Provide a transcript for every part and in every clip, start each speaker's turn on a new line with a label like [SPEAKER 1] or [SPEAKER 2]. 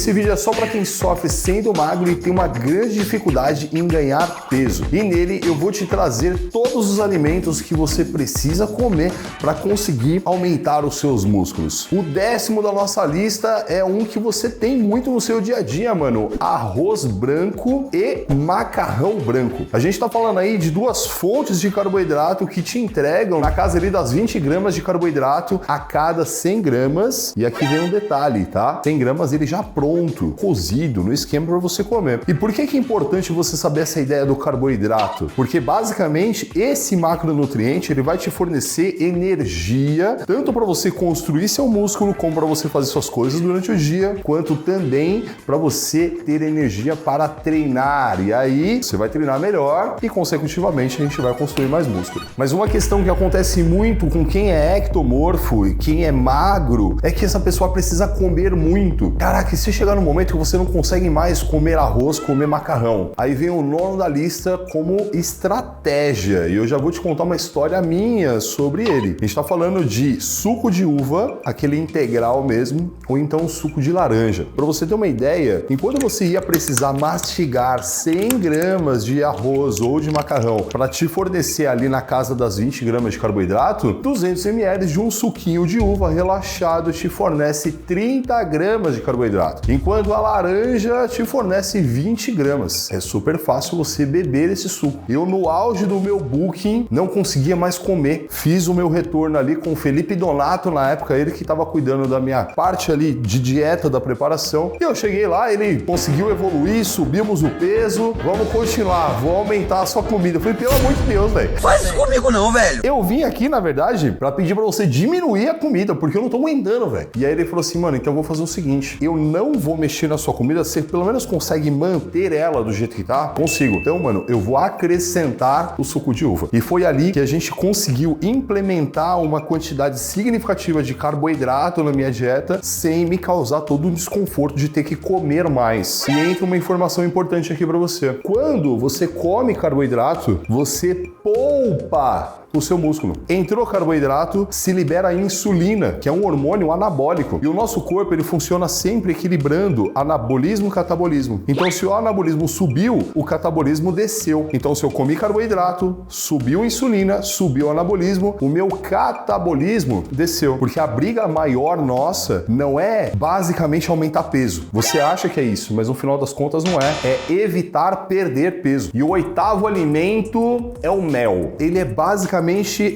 [SPEAKER 1] Esse vídeo é só para quem sofre sendo magro e tem uma grande dificuldade em ganhar peso. E nele eu vou te trazer todos os alimentos que você precisa comer para conseguir aumentar os seus músculos. O 10º da nossa lista é um que você tem muito no seu dia a dia, mano. Arroz branco e macarrão branco. A gente tá falando aí de duas fontes de carboidrato que te entregam na casa ali das 20 gramas de carboidrato a cada 100 gramas. E aqui vem um detalhe, tá? 100 gramas ele já pronto, cozido, no esquema para você comer. E por que é importante você saber essa ideia do carboidrato? Porque basicamente esse macronutriente ele vai te fornecer energia, tanto para você construir seu músculo, como para você fazer suas coisas durante o dia, quanto também para você ter energia para treinar. E aí você vai treinar melhor e consecutivamente a gente vai construir mais músculo. Mas uma questão que acontece muito com quem é ectomorfo e quem é magro é que essa pessoa precisa comer muito. Caraca, e se chegar no momento que você não consegue mais comer arroz, comer macarrão, aí vem o 9º da lista como estratégia. E eu já vou te contar uma história minha sobre ele. A gente tá falando de suco de uva, aquele integral mesmo, ou então suco de laranja. Para você ter uma ideia, enquanto você ia precisar mastigar 100 gramas de arroz ou de macarrão para te fornecer ali na casa das 20 gramas de carboidrato, 200 ml de um suquinho de uva relaxado te fornece 30 gramas de carboidrato, enquanto a laranja te fornece 20 gramas. É super fácil você beber esse suco. Eu, no auge do meu booking, não conseguia mais comer. Fiz o meu retorno ali com o Felipe Donato, na época ele que estava cuidando da minha parte ali de dieta, da preparação. E eu cheguei lá, ele conseguiu evoluir, subimos o peso, vamos continuar, vou aumentar a sua comida. Eu falei, pelo amor de Deus, velho.
[SPEAKER 2] Faz isso comigo não, velho.
[SPEAKER 1] Eu vim aqui, na verdade, pra pedir pra você diminuir a comida, porque eu não tô aguentando, velho. E aí ele falou assim, mano, então eu vou fazer o seguinte, eu não vou mexer na sua comida, você pelo menos consegue manter ela do jeito que tá? Consigo. Então, mano, eu vou acrescentar o suco de uva. E foi ali que a gente conseguiu implementar uma quantidade significativa de carboidrato na minha dieta, sem me causar todo o desconforto de ter que comer mais. E entra uma informação importante aqui pra você. Quando você come carboidrato, você poupa o seu músculo. Entrou carboidrato, se libera a insulina, que é um hormônio anabólico. E o nosso corpo, ele funciona sempre equilibrando anabolismo e catabolismo. Então, se o anabolismo subiu, o catabolismo desceu. Então, se eu comi carboidrato, subiu a insulina, subiu o anabolismo, o meu catabolismo desceu. Porque a briga maior nossa não é basicamente aumentar peso. Você acha que é isso, mas no final das contas não é. É evitar perder peso. E o 8º alimento é o mel. Ele é basicamente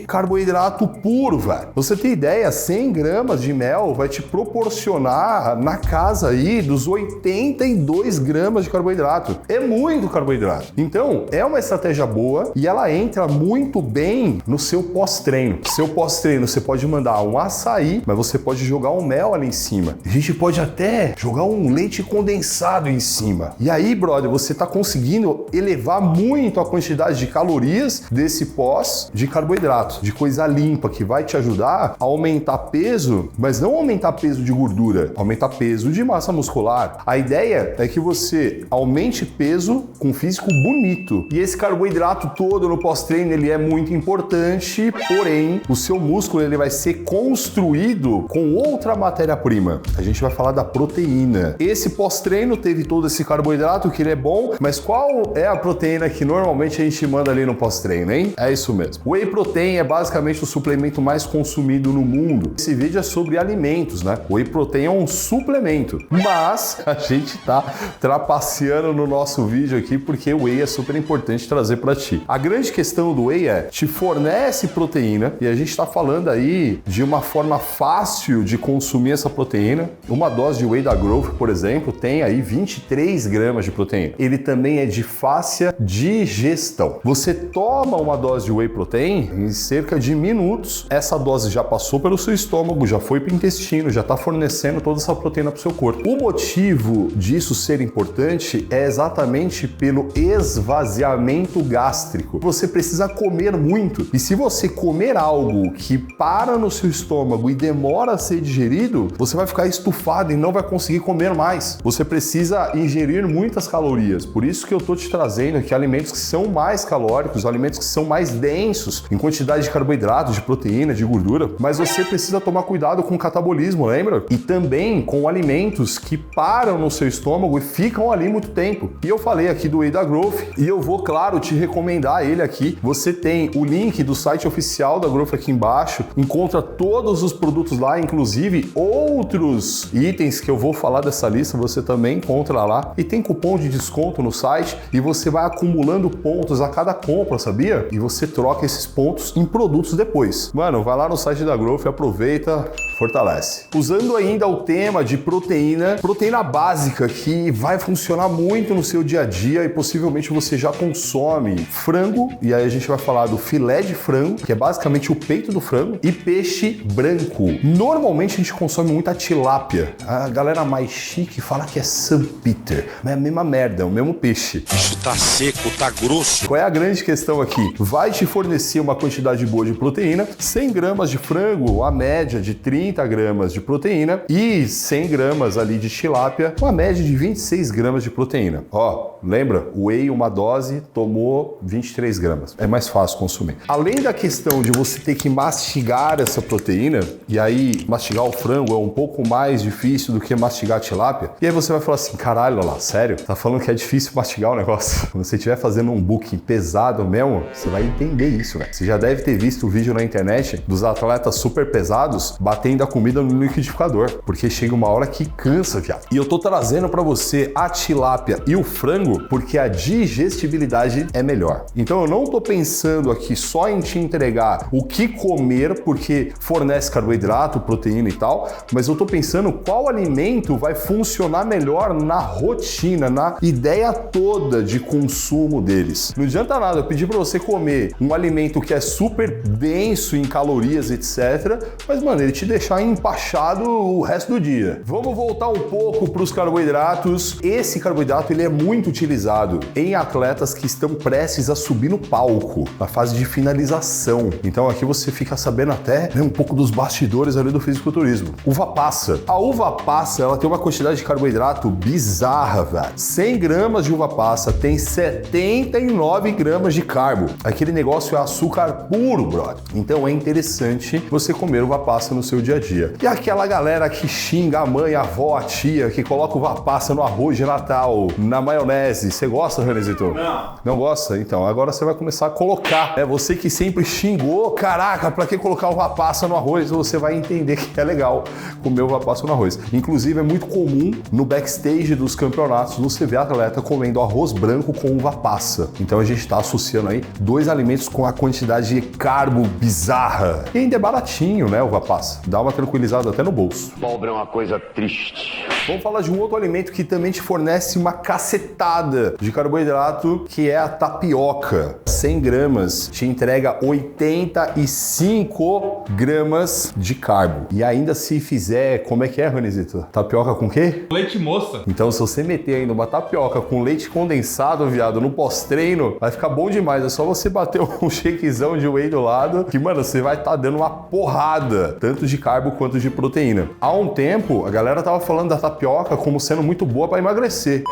[SPEAKER 1] carboidrato puro, velho. Você tem ideia, 100 gramas de mel vai te proporcionar na casa aí dos 82 gramas de carboidrato. É muito carboidrato. Então, é uma estratégia boa e ela entra muito bem no seu pós-treino. Seu pós-treino, você pode mandar um açaí, mas você pode jogar um mel ali em cima. A gente pode até jogar um leite condensado em cima. E aí, brother, você tá conseguindo elevar muito a quantidade de calorias desse pós de carboidrato, de coisa limpa, que vai te ajudar a aumentar peso, mas não aumentar peso de gordura, aumentar peso de massa muscular. A ideia é que você aumente peso com físico bonito. E esse carboidrato todo no pós-treino, ele é muito importante, porém, o seu músculo ele vai ser construído com outra matéria-prima. A gente vai falar da proteína. Esse pós-treino teve todo esse carboidrato, que ele é bom, mas qual é a proteína que normalmente a gente manda ali no pós-treino, hein? É isso mesmo. Whey protein é basicamente o suplemento mais consumido no mundo. Esse vídeo é sobre alimentos, né? Whey protein é um suplemento, mas a gente tá trapaceando no nosso vídeo aqui porque o whey é super importante trazer para ti. A grande questão do whey é, te fornece proteína e a gente tá falando aí de uma forma fácil de consumir essa proteína. Uma dose de whey da Growth, por exemplo, tem aí 23 gramas de proteína. Ele também é de fácil digestão. Você toma uma dose de whey protein em cerca de minutos, essa dose já passou pelo seu estômago, já foi para o intestino, já está fornecendo toda essa proteína para o seu corpo. O motivo disso ser importante é exatamente pelo esvaziamento gástrico. Você precisa comer muito, e se você comer algo que para no seu estômago e demora a ser digerido, você vai ficar estufado e não vai conseguir comer mais. Você precisa ingerir muitas calorias, por isso que eu tô te trazendo aqui alimentos que são mais calóricos, alimentos alimentos que são mais densos em quantidade de carboidratos, de proteína, de gordura, mas você precisa tomar cuidado com o catabolismo, lembra? E também com alimentos que param no seu estômago e ficam ali muito tempo. E eu falei aqui do Whey da Growth e eu vou, claro, te recomendar ele aqui. Você tem o link do site oficial da Growth aqui embaixo, encontra todos os produtos lá, inclusive outros itens que eu vou falar dessa lista, você também encontra lá. E tem cupom de desconto no site e você vai acumulando pontos a cada compra, sabia? E você troca esses pontos em produtos depois. Mano, vai lá no site da Growth, aproveita, fortalece. Usando ainda o tema de proteína básica que vai funcionar muito no seu dia a dia e possivelmente você já consome frango, e aí a gente vai falar do filé de frango, que é basicamente o peito do frango, e peixe branco. Normalmente a gente consome muita tilápia. A galera mais chique fala que é St. Peter, mas é a mesma merda, é o mesmo peixe.
[SPEAKER 2] Isso tá seco, tá grosso.
[SPEAKER 1] Qual é a grande questão aqui? Vai te fornecer uma quantidade boa de proteína, 100 gramas de frango, a média de 30 gramas de proteína, e 100 gramas ali de tilápia, uma média de 26 gramas de proteína. Ó, lembra? Whey, uma dose, tomou 23 gramas. É mais fácil consumir. Além da questão de você ter que mastigar essa proteína, e aí mastigar o frango é um pouco mais difícil do que mastigar a tilápia, e aí você vai falar assim, caralho, lá, sério? Tá falando que é difícil mastigar o negócio? Quando você estiver fazendo um booking pesado mesmo, você vai entender isso, né? Você já deve ter visto o vídeo na internet dos atletas super pesados batendo a comida no liquidificador, porque chega uma hora que cansa, viado. E eu tô trazendo pra você a tilápia e o frango porque a digestibilidade é melhor. Então eu não tô pensando aqui só em te entregar o que comer, porque fornece carboidrato, proteína e tal, mas eu tô pensando qual alimento vai funcionar melhor na rotina, na ideia toda de consumo deles. Não adianta nada eu pedir pra você comer um alimento que é super denso em calorias, etc, mas, mano, ele te deixar empachado o resto do dia. Vamos voltar um pouco para os carboidratos. Esse carboidrato ele é muito utilizado em atletas que estão prestes a subir no palco, na fase de finalização. Então aqui você fica sabendo até, né, um pouco dos bastidores ali do fisiculturismo. Uva passa. A uva passa, ela tem uma quantidade de carboidrato bizarra, velho. 100 gramas de uva passa tem 79 gramas de carbo. Aquele negócio é açúcar puro, brother. Então é interessante você comer uva passa no seu dia a dia. E aquela galera que xinga a mãe, a avó, a tia, que coloca uva passa no arroz de Natal, na maionese. Você gosta, Renezito?
[SPEAKER 3] Não.
[SPEAKER 1] Não gosta? Então, agora você vai começar a colocar. É você que sempre xingou, caraca, pra que colocar uva passa no arroz? Você vai entender que é legal comer uva passa no arroz. Inclusive, é muito comum no backstage dos campeonatos você ver atleta comendo arroz branco com uva passa. Então a gente tá associando aí dois alimentos com a quantidade de carbo bizarra. E ainda é baratinho, né, uva passa. Dá uma tranquilizada até no bolso.
[SPEAKER 3] Pobre é uma coisa triste.
[SPEAKER 1] Vamos falar de um outro alimento que também te fornece uma cacetada de carboidrato, que é a tapioca. 100 gramas te entrega 85 gramas de carbo. E ainda se fizer, como é que é, Ronizito? Tapioca com quê?
[SPEAKER 4] Leite moça.
[SPEAKER 1] Então se você meter ainda uma tapioca com leite condensado, viado, no pós-treino, vai ficar bom demais. É só você bater um shakezão de whey do lado, que, mano, você vai estar dando uma porrada, tanto de carbo quanto de proteína. Há um tempo, a galera tava falando da tapioca como sendo muito boa para emagrecer.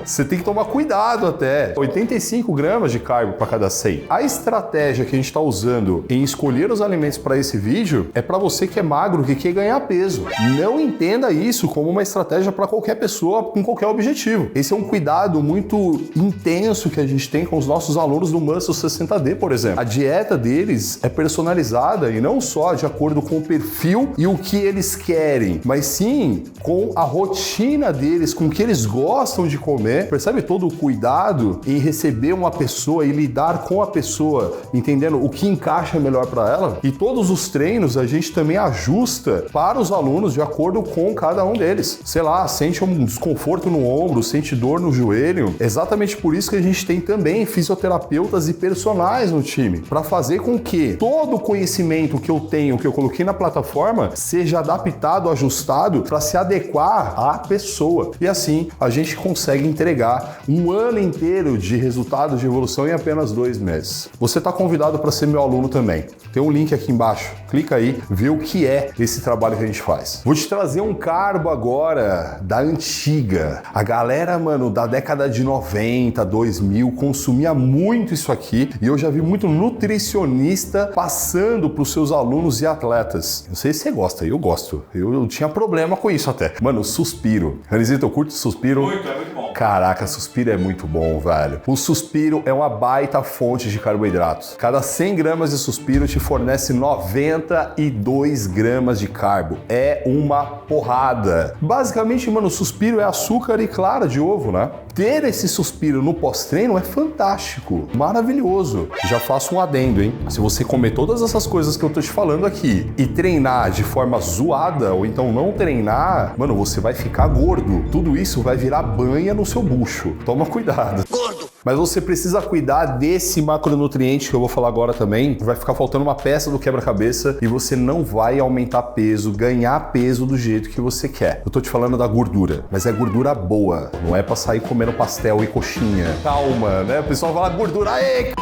[SPEAKER 1] Você tem que tomar cuidado até. 85 gramas de carbo para cada 100. A estratégia que a gente tá usando em escolher os alimentos para esse vídeo é para você que é magro, que quer ganhar peso. Não entenda isso como uma estratégia para qualquer pessoa com qualquer objetivo. Esse é um cuidado muito intenso que a gente tem com os nossos alunos do Muscle 60D, por exemplo. A dieta deles é personalizada e não só de acordo com o perfil e o que eles querem, mas sim com a rotina deles, com o que eles gostam de comer. Percebe todo o cuidado em receber uma pessoa e lidar com a pessoa, entendendo o que encaixa melhor para ela? E todos os treinos a gente também ajusta para os alunos de acordo com cada um deles. Sei lá, sente um desconforto no ombro, sente dor no joelho. Exatamente por isso que a gente tem também fisioterapeutas e personagens no time, para fazer com que todo o conhecimento que eu tenho, que eu coloquei na plataforma, seja adaptado, ajustado para se adequar ajudar a pessoa. E assim a gente consegue entregar um ano inteiro de resultados de evolução em apenas 2 meses. Você está convidado para ser meu aluno também. Tem um link aqui embaixo. Clica aí, vê o que é esse trabalho que a gente faz. Vou te trazer um carbo agora da antiga. A galera, mano, da década de 90, 2000 consumia muito isso aqui e eu já vi muito nutricionista passando para os seus alunos e atletas. Não sei se você gosta, eu gosto. Eu tinha problema com isso até. Mano, suspiro. Renisito, eu curto suspiro.
[SPEAKER 4] Muito, é muito bom.
[SPEAKER 1] Caraca, suspiro é muito bom, velho. O suspiro é uma baita fonte de carboidratos. Cada 100 gramas de suspiro te fornece 92 gramas de carbo. É uma porrada. Basicamente, mano, o suspiro é açúcar e clara de ovo, né? Ter esse suspiro no pós-treino é fantástico, maravilhoso. Já faço um adendo, hein? Se você comer todas essas coisas que eu tô te falando aqui e treinar de forma zoada ou então não treinar, mano, você vai ficar gordo. Tudo isso vai virar banha no seu bucho. Toma cuidado.
[SPEAKER 2] Gordo.
[SPEAKER 1] Mas você precisa cuidar desse macronutriente que eu vou falar agora também. Vai ficar faltando uma peça do quebra-cabeça e você não vai aumentar peso, ganhar peso do jeito que você quer. Eu tô te falando da gordura, mas é gordura boa. Não é pra sair comendo pastel e coxinha. Calma, né? O pessoal fala gordura, aí,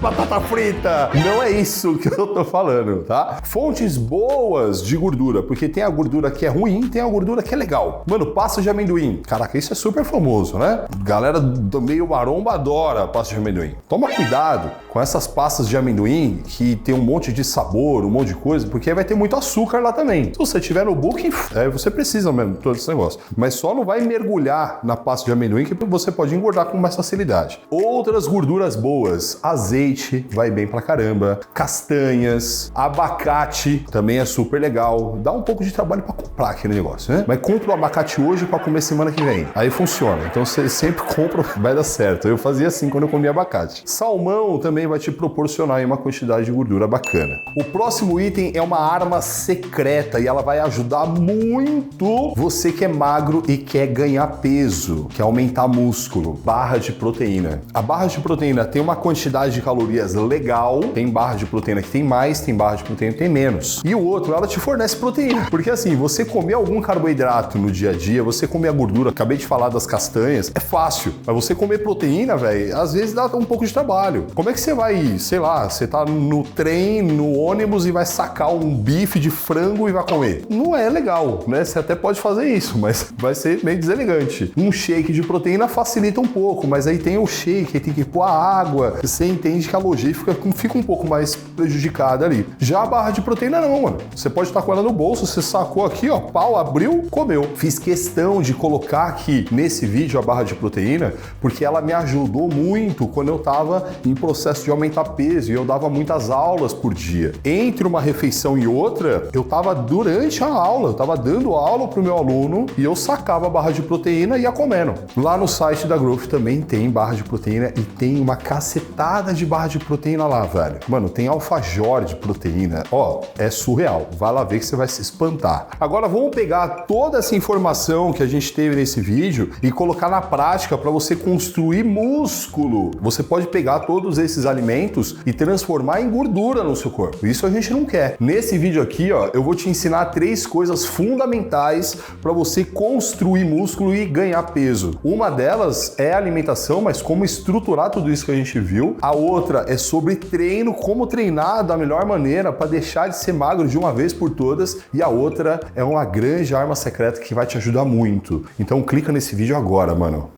[SPEAKER 1] batata frita. Não é isso que eu tô falando, tá? Fontes boas de gordura, porque tem a gordura que é ruim, tem a gordura que é legal. Mano, pasta de amendoim. Caraca, isso é super famoso, né? Galera do meio maromba adora pasta de amendoim. Toma cuidado com essas pastas de amendoim que tem um monte de sabor, um monte de coisa, porque vai ter muito açúcar lá também. Se você tiver no booking, você precisa mesmo de todo esse negócio. Mas só não vai mergulhar na pasta de amendoim que você pode engordar com mais facilidade. Outras gorduras boas, azeite, vai bem pra caramba, castanhas, abacate, também é super legal. Dá um pouco de trabalho pra comprar aquele negócio, né? Mas compra o abacate hoje pra comer semana que vem. Aí funciona. Então você sempre compra, vai dar certo. Eu fazia assim quando eu comia abacate. Salmão também vai te proporcionar uma quantidade de gordura bacana. O próximo item é uma arma secreta e ela vai ajudar muito você que é magro e quer ganhar peso, quer aumentar músculo. Barra de proteína. A barra de proteína tem uma quantidade de calorias legal, tem barra de proteína que tem mais, tem barra de proteína que tem menos. E o outro, ela te fornece proteína. Porque assim, você comer algum carboidrato no dia a dia, você comer a gordura, acabei de falar das castanhas, é fácil. Mas você comer proteína, velho, às vezes dá um pouco de trabalho. Como é que você vai, sei lá, você tá no trem, no ônibus e vai sacar um bife de frango e vai comer? Não é legal, né? Você até pode fazer isso, mas vai ser meio deselegante. Um shake de proteína facilita um pouco, mas aí tem o shake, aí tem que pôr a água, você entende que a logística fica um pouco mais prejudicada ali. Já a barra de proteína não, mano. Você pode estar com ela no bolso, você sacou aqui, ó, pau, abriu, comeu. Fiz questão de colocar aqui nesse vídeo a barra de proteína, porque ela me ajudou muito quando eu tava em processo de aumentar peso e eu dava muitas aulas por dia. Entre uma refeição e outra, eu tava durante a aula, eu tava dando aula pro meu aluno e eu sacava a barra de proteína e ia comendo. Lá no site da Growth também tem barra de proteína e tem uma cacetada de barra de proteína lá, velho. Mano, tem alfajor de proteína. Ó, é surreal. Vai lá ver que você vai se espantar. Agora vamos pegar toda essa informação que a gente teve nesse vídeo e colocar na prática para você construir músculo. Você pode pegar todos esses alimentos e transformar em gordura no seu corpo. Isso a gente não quer. Nesse vídeo aqui, ó, eu vou te ensinar 3 coisas fundamentais para você construir músculo e ganhar peso. Uma delas é a alimentação, mas como estruturar tudo isso que a gente viu. A outra é sobre treino, como treinar da melhor maneira para deixar de ser magro de uma vez por todas. E a outra é uma grande arma secreta que vai te ajudar muito. Então clica nesse vídeo agora, mano.